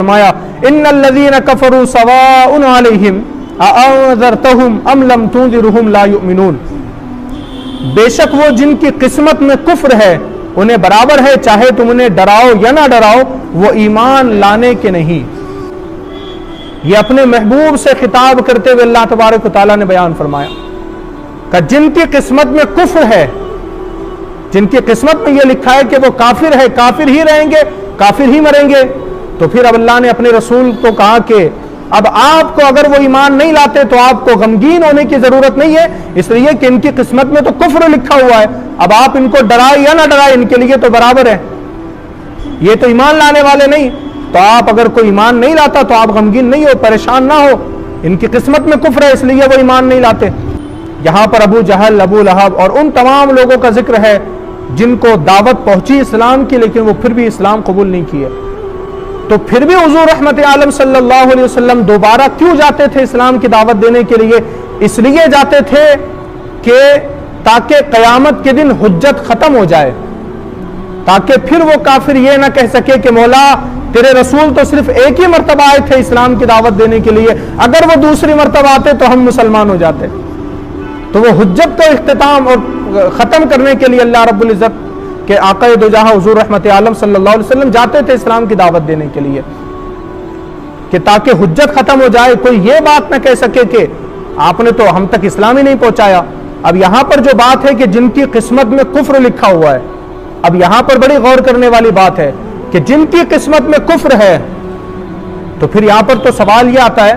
फरमाया इन्नल्लज़ीना कफ़रू सवाउन अलैहिम अअंज़रतहुम अम लम तुंज़िरहुम ला युमिनून। बेशक वो जिनकी किस्मत में कुफ्र है उन्हें बराबर है, चाहे तुम उन्हें डराओ या ना डराओ, वो ईमान लाने के नहीं। ये अपने महबूब से खिताब करते हुए अल्लाह तबारक व तआला ने बयान फरमाया कि जिनकी किस्मत में कुफ्र है, जिनकी किस्मत में यह लिखा है कि वो काफिर है, काफिर ही रहेंगे, काफिर ही मरेंगे, तो फिर अब अल्लाह ने अपने रसूल को कहा कि अब आपको अगर वो ईमान नहीं लाते तो आपको गमगीन होने की जरूरत नहीं है, इसलिए कि इनकी किस्मत में तो कुफ्र लिखा हुआ है। अब आप इनको डराए या ना डराए, इनके लिए तो बराबर है, ये तो ईमान लाने वाले नहीं। तो आप अगर कोई ईमान नहीं लाता तो आप गमगीन नहीं हो, परेशान ना हो, इनकी किस्मत में कुफ्र है इसलिए वो ईमान नहीं लाते। यहां पर अबू जहल, अबू लहब और उन तमाम लोगों का जिक्र है जिनको दावत पहुंची इस्लाम की, लेकिन वो फिर भी इस्लाम कबूल नहीं किए। तो फिर भी हुजूर रहमत आलम सल्लल्लाहु अलैहि वसल्लम दोबारा क्यों जाते थे इस्लाम की दावत देने के लिए? इसलिए जाते थे कि ताकि कयामत के दिन हुज्जत खत्म हो जाए, ताकि फिर वो काफिर ये ना कह सके कि मौला तेरे रसूल तो सिर्फ एक ही मर्तबा आए थे इस्लाम की दावत देने के लिए, अगर वो दूसरी मर्तबा आते तो हम मुसलमान हो जाते। तो वो हुज्जत का इख्तिताम और खत्म करने के लिए अल्लाह रब्बुल इज्जत के आक़ाए दो जहां हुजूर रहमत आलम सल्लल्लाहु अलैहि वसल्लम जाते थे इस्लाम की दावत देने के लिए, कि ताकि हुज्जत खत्म हो जाए, कोई ये बात ना कह सके कि आपने तो हम तक इस्लाम ही नहीं पहुंचाया। अब यहां पर जो बात है कि जिनकी किस्मत में कुफ्र लिखा हुआ है, अब यहां पर बड़ी गौर करने वाली बात है कि जिनकी किस्मत में कुफ्र है, तो फिर यहां पर तो सवाल यह आता है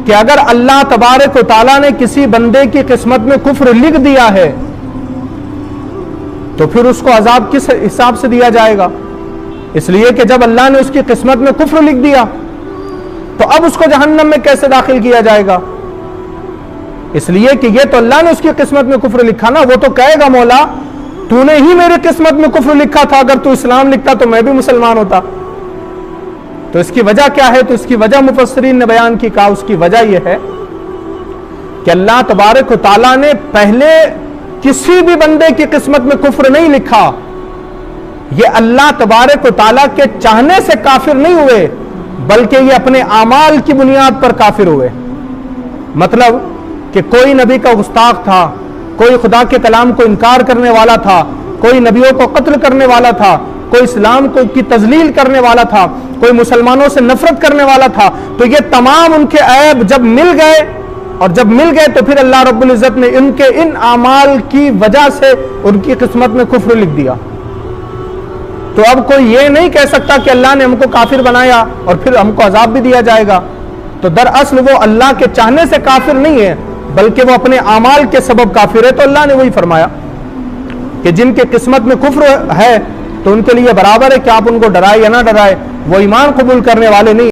कि अगर अल्लाह तबारक व तआला ने किसी बंदे की किस्मत में कुफ्र लिख दिया है तो फिर उसको अजाब किस हिसाब से दिया जाएगा? इसलिए कि जब अल्लाह ने उसकी किस्मत में कुफ्र लिख दिया तो अब उसको जहन्नम में कैसे दाखिल किया जाएगा? इसलिए कि ये तो अल्लाह ने उसकी किस्मत में कुफ्र लिखा ना, वो तो कहेगा मौला तूने ही मेरी किस्मत में कुफ्र लिखा था, अगर तू इस्लाम लिखता तो मैं भी मुसलमान होता। तो इसकी वजह क्या है? तो इसकी वजह मुफस्सिरीन ने बयान की, कहा उसकी वजह यह है कि अल्लाह तबारक व तआला ने पहले किसी भी बंदे की किस्मत में कुफ्र नहीं लिखा। ये अल्लाह तबारक व तआला के चाहने से काफिर नहीं हुए, बल्कि ये अपने आमाल की बुनियाद पर काफिर हुए। मतलब कि कोई नबी का गुस्ताख था, कोई खुदा के कलाम को इनकार करने वाला था, कोई नबियों को कत्ल करने वाला था, कोई इस्लाम को की तजलील करने वाला था, कोई मुसलमानों से नफरत करने वाला था। तो ये तमाम उनके ऐब जब मिल गए, और जब मिल गए तो फिर अल्लाह रब्बुल इज्जत ने इनके इन आमाल की वजह से उनकी किस्मत में कुफ्र लिख दिया। तो अब कोई ये नहीं कह सकता कि अल्लाह ने हमको काफिर बनाया और फिर हमको अजाब भी दिया जाएगा। तो दरअसल वो अल्लाह के चाहने से काफिर नहीं है, बल्कि वो अपने आमाल के सबब काफिर है। तो अल्लाह ने वही फरमाया कि जिनके किस्मत में कुफ्र है तो उनके लिए बराबर है कि आप उनको डराए या ना डराए, वो ईमान कबूल करने वाले नहीं।